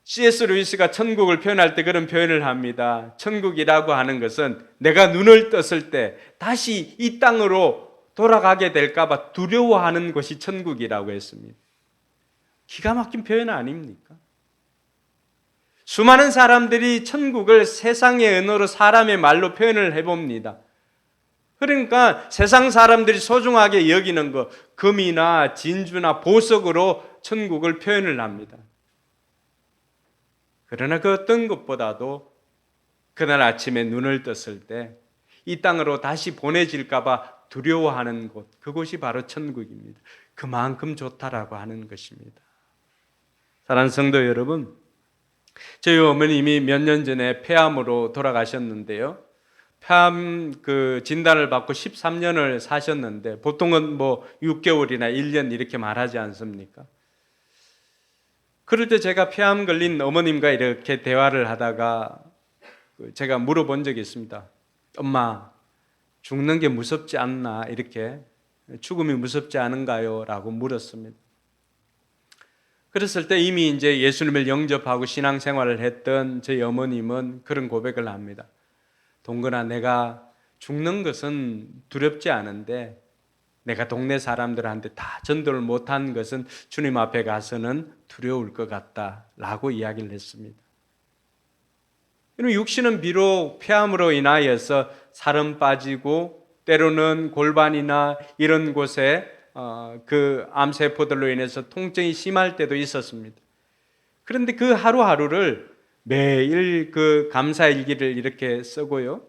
C.S. 루이스가 천국을 표현할 때 그런 표현을 합니다. 천국이라고 하는 것은 내가 눈을 떴을 때 다시 이 땅으로 돌아가게 될까 봐 두려워하는 것이 천국이라고 했습니다. 기가 막힌 표현 아닙니까? 수많은 사람들이 천국을 세상의 언어로, 사람의 말로 표현을 해봅니다. 그러니까 세상 사람들이 소중하게 여기는 것, 금이나 진주나 보석으로 천국을 표현을 합니다. 그러나 그 어떤 것보다도 그날 아침에 눈을 떴을 때 이 땅으로 다시 보내질까 봐 두려워하는 곳, 그곳이 바로 천국입니다. 그만큼 좋다라고 하는 것입니다. 사랑하는 성도 여러분, 저희 어머님이 몇 년 전에 폐암으로 돌아가셨는데요. 폐암 그 진단을 받고 13년을 사셨는데, 보통은 뭐 6개월이나 1년 이렇게 말하지 않습니까? 그럴 때 제가 폐암 걸린 어머님과 이렇게 대화를 하다가 제가 물어본 적이 있습니다. 엄마, 죽는 게 무섭지 않나? 이렇게, 죽음이 무섭지 않은가요? 라고 물었습니다. 그랬을 때 이미 이제 예수님을 영접하고 신앙생활을 했던 저희 어머님은 그런 고백을 합니다. 동건아, 내가 죽는 것은 두렵지 않은데 내가 동네 사람들한테 다 전도를 못한 것은 주님 앞에 가서는 두려울 것 같다라고 이야기를 했습니다. 육신은 비록 폐암으로 인하여서 살은 빠지고 때로는 골반이나 이런 곳에 그 암세포들로 인해서 통증이 심할 때도 있었습니다. 그런데 그 하루하루를 매일 그 감사일기를 이렇게 쓰고요,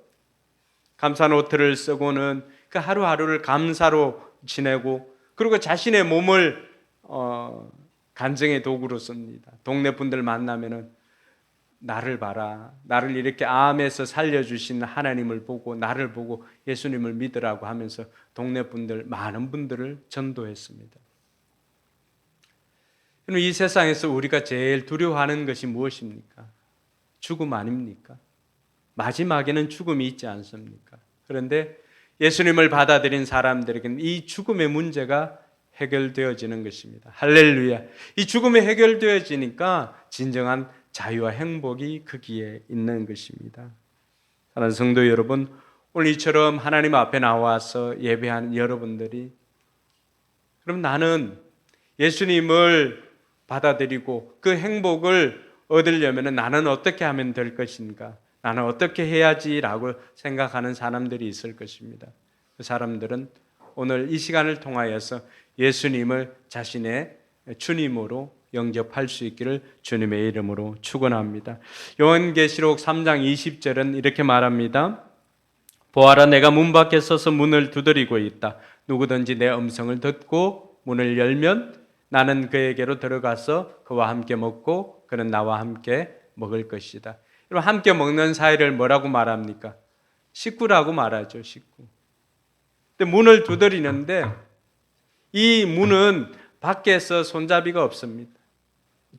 감사 노트를 쓰고는 그 하루하루를 감사로 지내고, 그리고 자신의 몸을 간증의 도구로 씁니다. 동네 분들 만나면은 나를 봐라, 나를 이렇게 암에서 살려주신 하나님을 보고 나를 보고 예수님을 믿으라고 하면서 동네 분들, 많은 분들을 전도했습니다. 이 세상에서 우리가 제일 두려워하는 것이 무엇입니까? 죽음 아닙니까? 마지막에는 죽음이 있지 않습니까? 그런데 예수님을 받아들인 사람들에게는 이 죽음의 문제가 해결되어지는 것입니다. 할렐루야. 이 죽음이 해결되어지니까 진정한 자유와 행복이 거기에 있는 것입니다. 사랑하는 성도 여러분, 오늘 이처럼 하나님 앞에 나와서 예배하는 여러분들이, 그럼 나는 예수님을 받아들이고 그 행복을 얻으려면 나는 어떻게 하면 될 것인가? 나는 어떻게 해야지라고 생각하는 사람들이 있을 것입니다. 그 사람들은 오늘 이 시간을 통하여서 예수님을 자신의 주님으로 영접할 수 있기를 주님의 이름으로 축원합니다. 요한계시록 3장 20절은 이렇게 말합니다. 보아라, 내가 문 밖에 서서 문을 두드리고 있다. 누구든지 내 음성을 듣고 문을 열면 나는 그에게로 들어가서 그와 함께 먹고 그는 나와 함께 먹을 것이다. 여러분, 함께 먹는 사이를 뭐라고 말합니까? 식구라고 말하죠. 식구. 근데 문을 두드리는데 이 문은 밖에서 손잡이가 없습니다.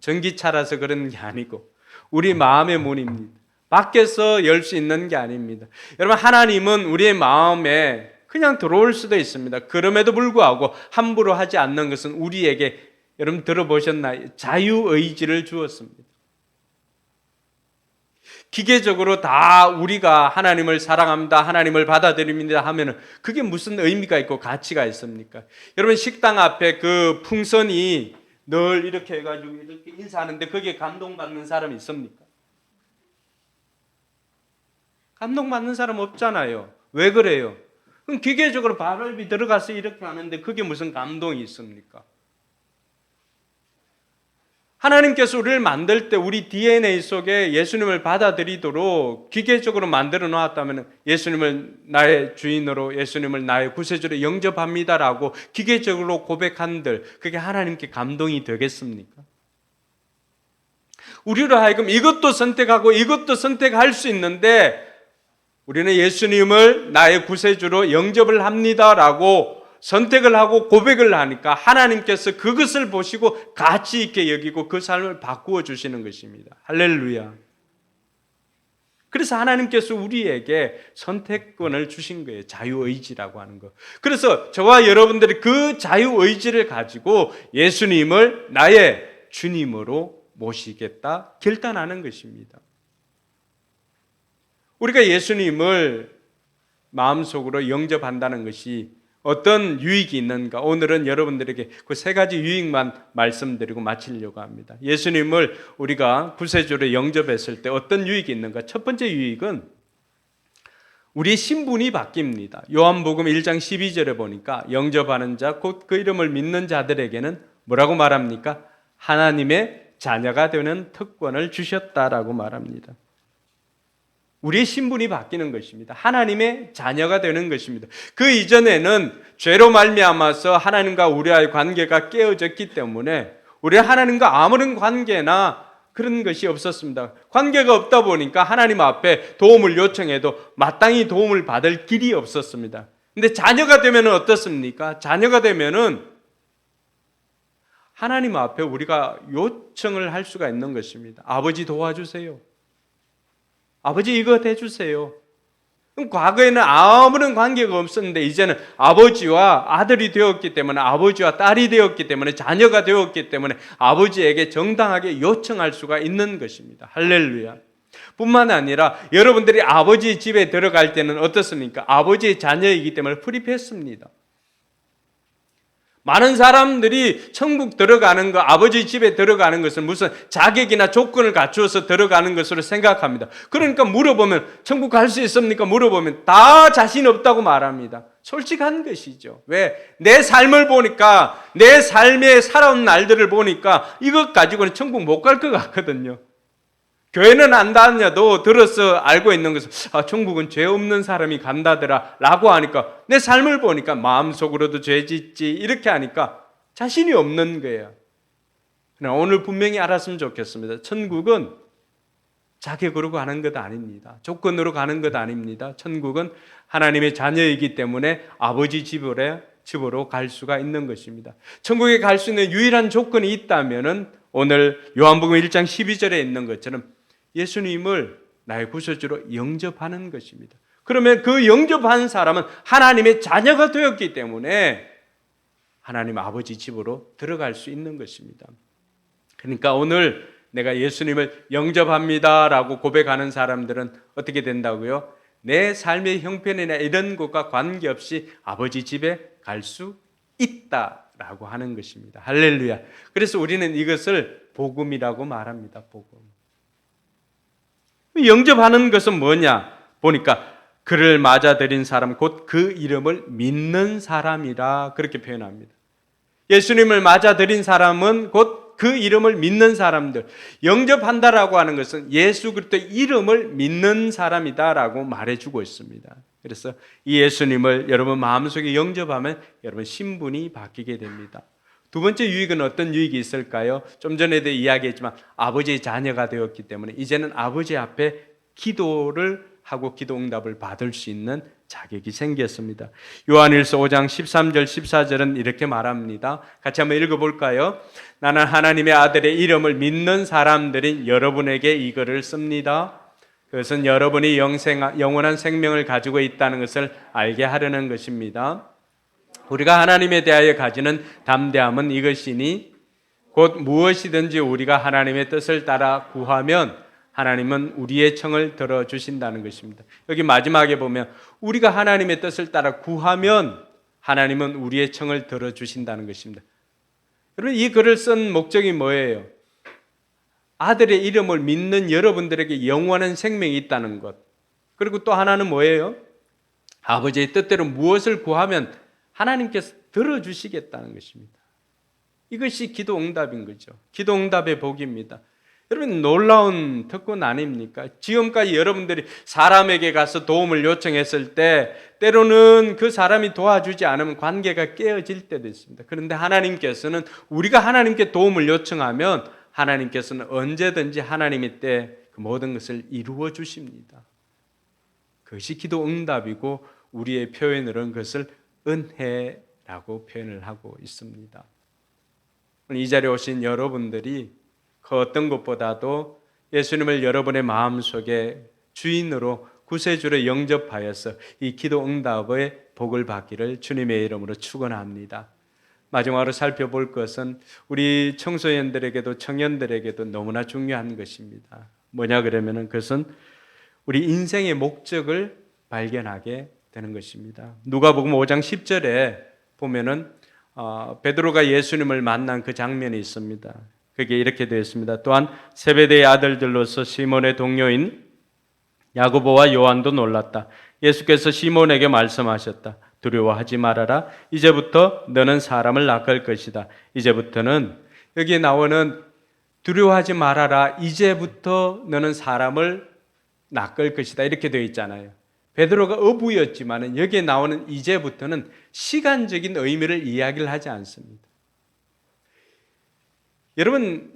전기차라서 그런 게 아니고 우리 마음의 문입니다. 밖에서 열 수 있는 게 아닙니다. 여러분, 하나님은 우리의 마음에 그냥 들어올 수도 있습니다. 그럼에도 불구하고 함부로 하지 않는 것은 우리에게, 여러분 들어보셨나요? 자유의지를 주었습니다. 기계적으로 다 우리가 하나님을 사랑합니다, 하나님을 받아들입니다 하면은 그게 무슨 의미가 있고 가치가 있습니까? 여러분, 식당 앞에 그 풍선이 늘 이렇게 해가지고 이렇게 인사하는데 거기에 감동받는 사람이 있습니까? 감동받는 사람 없잖아요. 왜 그래요? 그럼 기계적으로 발업이 들어가서 이렇게 하는데 그게 무슨 감동이 있습니까? 하나님께서 우리를 만들 때 우리 DNA 속에 예수님을 받아들이도록 기계적으로 만들어 놓았다면, 예수님을 나의 주인으로, 예수님을 나의 구세주로 영접합니다라고 기계적으로 고백한들 그게 하나님께 감동이 되겠습니까? 우리로 하여금 이것도 선택하고 이것도 선택할 수 있는데 우리는 예수님을 나의 구세주로 영접을 합니다라고 선택을 하고 고백을 하니까 하나님께서 그것을 보시고 가치 있게 여기고 그 삶을 바꾸어 주시는 것입니다. 할렐루야. 그래서 하나님께서 우리에게 선택권을 주신 거예요. 자유의지라고 하는 거. 그래서 저와 여러분들이 그 자유의지를 가지고 예수님을 나의 주님으로 모시겠다 결단하는 것입니다. 우리가 예수님을 마음속으로 영접한다는 것이 어떤 유익이 있는가? 오늘은 여러분들에게 그 세 가지 유익만 말씀드리고 마치려고 합니다. 예수님을 우리가 구세주로 영접했을 때 어떤 유익이 있는가? 첫 번째 유익은 우리의 신분이 바뀝니다. 요한복음 1장 12절에 보니까 영접하는 자, 곧 그 이름을 믿는 자들에게는 뭐라고 말합니까? 하나님의 자녀가 되는 특권을 주셨다라고 말합니다. 우리의 신분이 바뀌는 것입니다. 하나님의 자녀가 되는 것입니다. 그 이전에는 죄로 말미암아서 하나님과 우리와의 관계가 깨어졌기 때문에 우리 하나님과 아무런 관계나 그런 것이 없었습니다. 관계가 없다 보니까 하나님 앞에 도움을 요청해도 마땅히 도움을 받을 길이 없었습니다. 근데 자녀가 되면 어떻습니까? 자녀가 되면은 하나님 앞에 우리가 요청을 할 수가 있는 것입니다. 아버지 도와주세요. 아버지 이거 해주세요. 그럼 과거에는 아무런 관계가 없었는데 이제는 아버지와 아들이 되었기 때문에, 아버지와 딸이 되었기 때문에, 자녀가 되었기 때문에 아버지에게 정당하게 요청할 수가 있는 것입니다. 할렐루야. 뿐만 아니라 여러분들이 아버지 집에 들어갈 때는 어떻습니까? 아버지의 자녀이기 때문에 프리패스입니다. 많은 사람들이 천국 들어가는 거, 아버지 집에 들어가는 것은 무슨 자격이나 조건을 갖추어서 들어가는 것으로 생각합니다. 그러니까 물어보면 천국 갈 수 있습니까? 물어보면 다 자신 없다고 말합니다. 솔직한 것이죠. 왜? 내 삶을 보니까, 내 삶에 살아온 날들을 보니까 이것 가지고는 천국 못 갈 것 같거든요. 교회는 안 다녀도 들어서 알고 있는 것은 천국은 죄 없는 사람이 간다더라 라고 하니까 내 삶을 보니까 마음속으로도 죄 짓지 이렇게 하니까 자신이 없는 거예요. 그러나 오늘 분명히 알았으면 좋겠습니다. 천국은 자격으로 가는 것 아닙니다. 조건으로 가는 것 아닙니다. 천국은 하나님의 자녀이기 때문에 아버지 집으로 갈 수가 있는 것입니다. 천국에 갈 수 있는 유일한 조건이 있다면 오늘 요한복음 1장 12절에 있는 것처럼 예수님을 나의 구세주로 영접하는 것입니다. 그러면 그 영접한 사람은 하나님의 자녀가 되었기 때문에 하나님 아버지 집으로 들어갈 수 있는 것입니다. 그러니까 오늘 내가 예수님을 영접합니다라고 고백하는 사람들은 어떻게 된다고요? 내 삶의 형편이나 이런 것과 관계없이 아버지 집에 갈 수 있다라고 하는 것입니다. 할렐루야. 그래서 우리는 이것을 복음이라고 말합니다. 복음. 영접하는 것은 뭐냐? 보니까 그를 맞아들인 사람, 곧 그 이름을 믿는 사람이라 그렇게 표현합니다. 예수님을 맞아들인 사람은 곧 그 이름을 믿는 사람들. 영접한다라고 하는 것은 예수 그리스도의 이름을 믿는 사람이다라고 말해주고 있습니다. 그래서 이 예수님을 여러분 마음속에 영접하면 여러분 신분이 바뀌게 됩니다. 두 번째 유익은 어떤 유익이 있을까요? 좀 전에도 이야기했지만 아버지의 자녀가 되었기 때문에 이제는 아버지 앞에 기도를 하고 기도 응답을 받을 수 있는 자격이 생겼습니다. 요한일서 5장 13절 14절은 이렇게 말합니다. 같이 한번 읽어볼까요? 나는 하나님의 아들의 이름을 믿는 사람들인 여러분에게 이거를 씁니다. 그것은 여러분이 영원한 생명을 가지고 있다는 것을 알게 하려는 것입니다. 우리가 하나님에 대하여 가지는 담대함은 이것이니 곧 무엇이든지 우리가 하나님의 뜻을 따라 구하면 하나님은 우리의 청을 들어주신다는 것입니다. 여기 마지막에 보면 우리가 하나님의 뜻을 따라 구하면 하나님은 우리의 청을 들어주신다는 것입니다. 여러분 이 글을 쓴 목적이 뭐예요? 아들의 이름을 믿는 여러분들에게 영원한 생명이 있다는 것. 그리고 또 하나는 뭐예요? 아버지의 뜻대로 무엇을 구하면 하나님께서 들어주시겠다는 것입니다. 이것이 기도 응답인 거죠. 기도 응답의 복입니다. 여러분 놀라운 특권 아닙니까? 지금까지 여러분들이 사람에게 가서 도움을 요청했을 때 때로는 그 사람이 도와주지 않으면 관계가 깨어질 때도 있습니다. 그런데 하나님께서는 우리가 하나님께 도움을 요청하면 하나님께서는 언제든지 하나님의 때 그 모든 것을 이루어 주십니다. 그것이 기도 응답이고 우리의 표현으로는 그것을 은혜라고 표현을 하고 있습니다. 이 자리에 오신 여러분들이 그 어떤 것보다도 예수님을 여러분의 마음속에 주인으로 구세주로 영접하여서 이 기도 응답의 복을 받기를 주님의 이름으로 축원합니다. 마지막으로 살펴볼 것은 우리 청소년들에게도 청년들에게도 너무나 중요한 것입니다. 뭐냐 그러면은 그것은 우리 인생의 목적을 발견하게 되는 것입니다. 누가복음 5장 10절에 보면은 베드로가 예수님을 만난 그 장면이 있습니다. 그게 이렇게 되어 있습니다. 또한 세베대의 아들들로서 시몬의 동료인 야고보와 요한도 놀랐다. 예수께서 시몬에게 말씀하셨다. 두려워하지 말아라. 이제부터 너는 사람을 낚을 것이다. 이제부터는 여기에 나오는 두려워하지 말아라. 이제부터 너는 사람을 낚을 것이다. 이렇게 되어 있잖아요. 베드로가 어부였지만 여기에 나오는 이제부터는 시간적인 의미를 이야기를 하지 않습니다. 여러분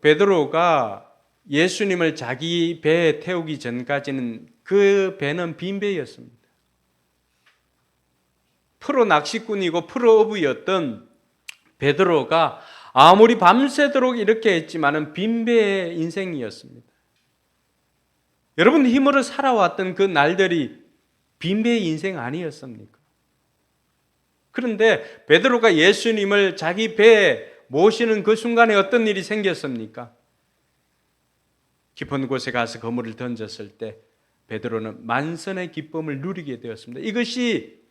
베드로가 예수님을 자기 배에 태우기 전까지는 그 배는 빈 배였습니다. 프로 낚시꾼이고 프로 어부였던 베드로가 아무리 밤새도록 이렇게 했지만은 빈 배의 인생이었습니다. 여러분 힘으로 살아왔던 그 날들이 빈 배의 인생 아니었습니까? 그런데 베드로가 예수님을 자기 배에 모시는 그 순간에 어떤 일이 생겼습니까? 깊은 곳에 가서 그물을 던졌을 때 베드로는 만선의 기쁨을 누리게 되었습니다. 이것이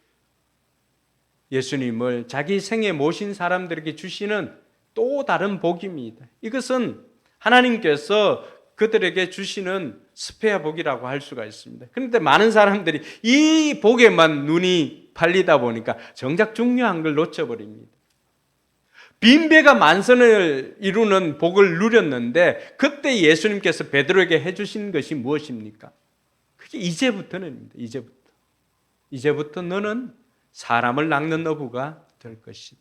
예수님을 자기 생에 모신 사람들에게 주시는 또 다른 복입니다. 이것은 하나님께서 그들에게 주시는 스페어 복이라고 할 수가 있습니다. 그런데 많은 사람들이 이 복에만 눈이 팔리다 보니까 정작 중요한 걸 놓쳐버립니다. 빈배가 만선을 이루는 복을 누렸는데 그때 예수님께서 베드로에게 해주신 것이 무엇입니까? 그게 이제부터는 이제부터 너는 사람을 낚는 어부가 될 것이다.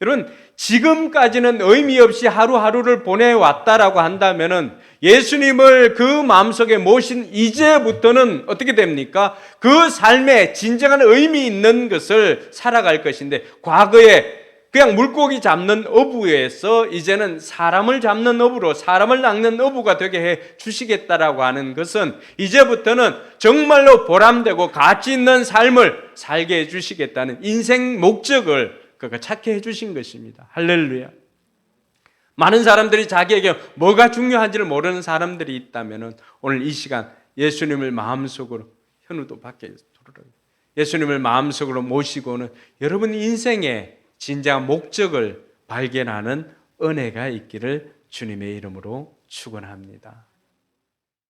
여러분, 지금까지는 의미 없이 하루하루를 보내왔다라고 한다면은 예수님을 그 마음속에 모신 이제부터는 어떻게 됩니까? 그 삶에 진정한 의미 있는 것을 살아갈 것인데, 과거에 그냥 물고기 잡는 어부에서 이제는 사람을 잡는 어부로, 사람을 낚는 어부가 되게 해 주시겠다라고 하는 것은 이제부터는 정말로 보람되고 가치 있는 삶을 살게 해 주시겠다는 인생 목적을 그가 찾게 해주신 것입니다. 할렐루야. 많은 사람들이 자기에게 뭐가 중요한지를 모르는 사람들이 있다면 오늘 이 시간 예수님을 마음속으로, 현우도 밖에 돌아요, 예수님을 마음속으로 모시고는 여러분 인생의 진정한 목적을 발견하는 은혜가 있기를 주님의 이름으로 축원합니다.